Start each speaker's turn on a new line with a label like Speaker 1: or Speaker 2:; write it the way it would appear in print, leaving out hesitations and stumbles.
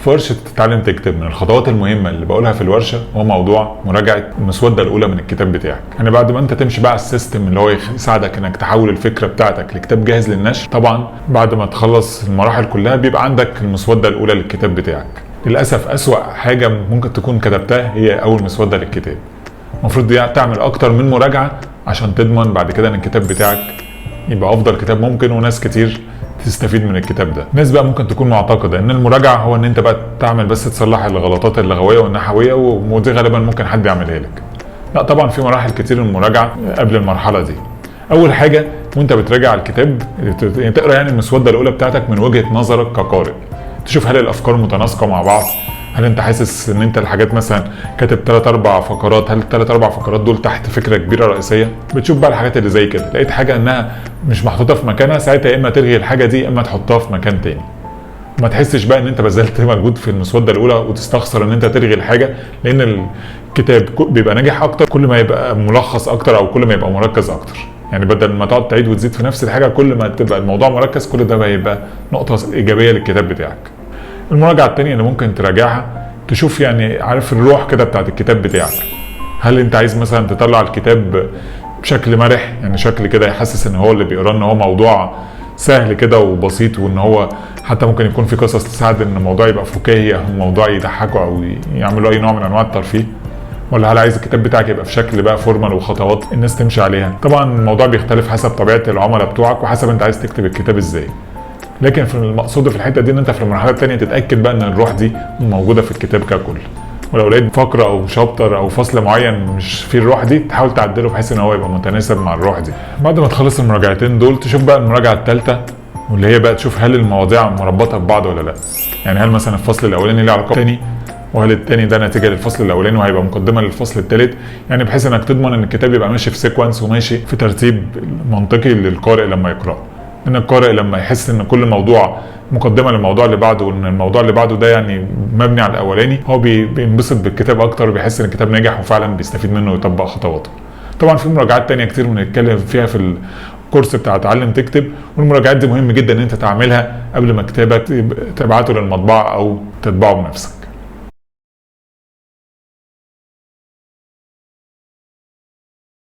Speaker 1: في ورشه تتعلم تكتب من الخطوات المهمه اللي بقولها في الورشه هو موضوع مراجعه المسوده الاولى من الكتاب بتاعك. يعني بعد ما انت تمشي بقى على السيستم اللي هو يساعدك انك تحول الفكره بتاعتك لكتاب جاهز للنشر، طبعا بعد ما تخلص المراحل كلها بيبقى عندك المسوده الاولى للكتاب بتاعك. للاسف اسوأ حاجه ممكن تكون كتبتها هي اول مسوده للكتاب. المفروض دي تعمل اكتر من مراجعه عشان تضمن بعد كده ان الكتاب بتاعك يبقى افضل كتاب ممكن وناس كتير تستفيد من الكتاب ده. الناس بقى ممكن تكون معتقده ان المراجعه هو ان انت بقى تعمل بس تصلح الغلطات اللغويه والنحويه، ودي غالبا ممكن حد يعملها لك. لا طبعا في مراحل كتير للمراجعه قبل المرحله دي. اول حاجه وانت بتراجع الكتاب تقرا يعني المسوده الاولى بتاعتك من وجهه نظرك كقارئ، تشوف هل الافكار متناسقه مع بعض، هل انت حاسس ان انت الحاجات مثلا كاتب 3-4 فقرات، هل ال3-4 فقرات دول تحت فكره كبيره رئيسيه؟ بتشوف بقى الحاجات اللي زي كده، لقيت حاجه انها مش محطوطه في مكانها، ساعتها يا اما تلغي الحاجه دي يا اما تحطها في مكان تاني. ما تحسش بقى ان انت بذلت مجهود في المسوده الاولى وتستخسر ان انت تلغي الحاجه، لان الكتاب بيبقى ناجح اكتر كل ما يبقى ملخص اكتر او كل ما يبقى مركز اكتر. يعني بدل ما تقعد تعيد وتزيد في نفس الحاجه، كل ما تبقى الموضوع مركز كل ده هيبقى نقطه ايجابيه للكتاب بتاعك. المراجعه الثانيه اللي ممكن تراجعها تشوف يعني عارف الروح كده بتاعت الكتاب بتاعك. هل انت عايز مثلا تطلع الكتاب بشكل مرح، يعني شكل كده يحسس ان هو اللي بيقراه ان هو موضوع سهل كده وبسيط، وان هو حتى ممكن يكون في قصص تساعد ان الموضوع يبقى فكاهي او موضوع يضحكوا او يعملوا اي نوع من انواع الترفيه؟ ولا هل عايز الكتاب بتاعك يبقى في شكل بقى فورمال وخطوات الناس تمشي عليها؟ طبعا الموضوع بيختلف حسب طبيعه العملاء بتوعك وحسب انت عايز تكتب الكتاب ازاي. لكن في المقصود في الحته دي ان انت في المرحله الثانيه تتاكد بقى ان الروح دي موجوده في الكتاب ككل، ولو لقيت فقره او شابتر او فصل معين مش فيه الروح دي تحاول تعدله بحيث ان هو يبقى متناسب مع الروح دي. بعد ما تخلص المراجعتين دول تشوف بقى المراجعه الثالثه، واللي هي بقى تشوف هل المواضيع مربطه ببعض ولا لا. يعني هل مثلا الفصل الاولاني له علاقه بالثاني، وهل الثاني ده نتيجه للفصل الاولاني وهيبقى مقدمه للفصل الثالث، يعني بحيث انك تضمن ان الكتاب يبقى ماشي في سيكونس وماشي في ترتيب منطقي للقارئ لما يقراه. ان القارئ لما يحس ان كل موضوع مقدمه للموضوع اللي بعده، وان الموضوع اللي بعده ده يعني مبني على الاولاني، هو بينبسط بالكتاب اكتر وبيحس ان الكتاب ناجح وفعلا بيستفيد منه ويطبق خطواته. طبعا في مراجعات تانية كتير بنتكلم فيها في الكورس بتاع اتعلم تكتب، والمراجعات دي مهم جدا ان انت تعملها قبل ما كتابك تبعته للمطبعه او تطبعه بنفسك.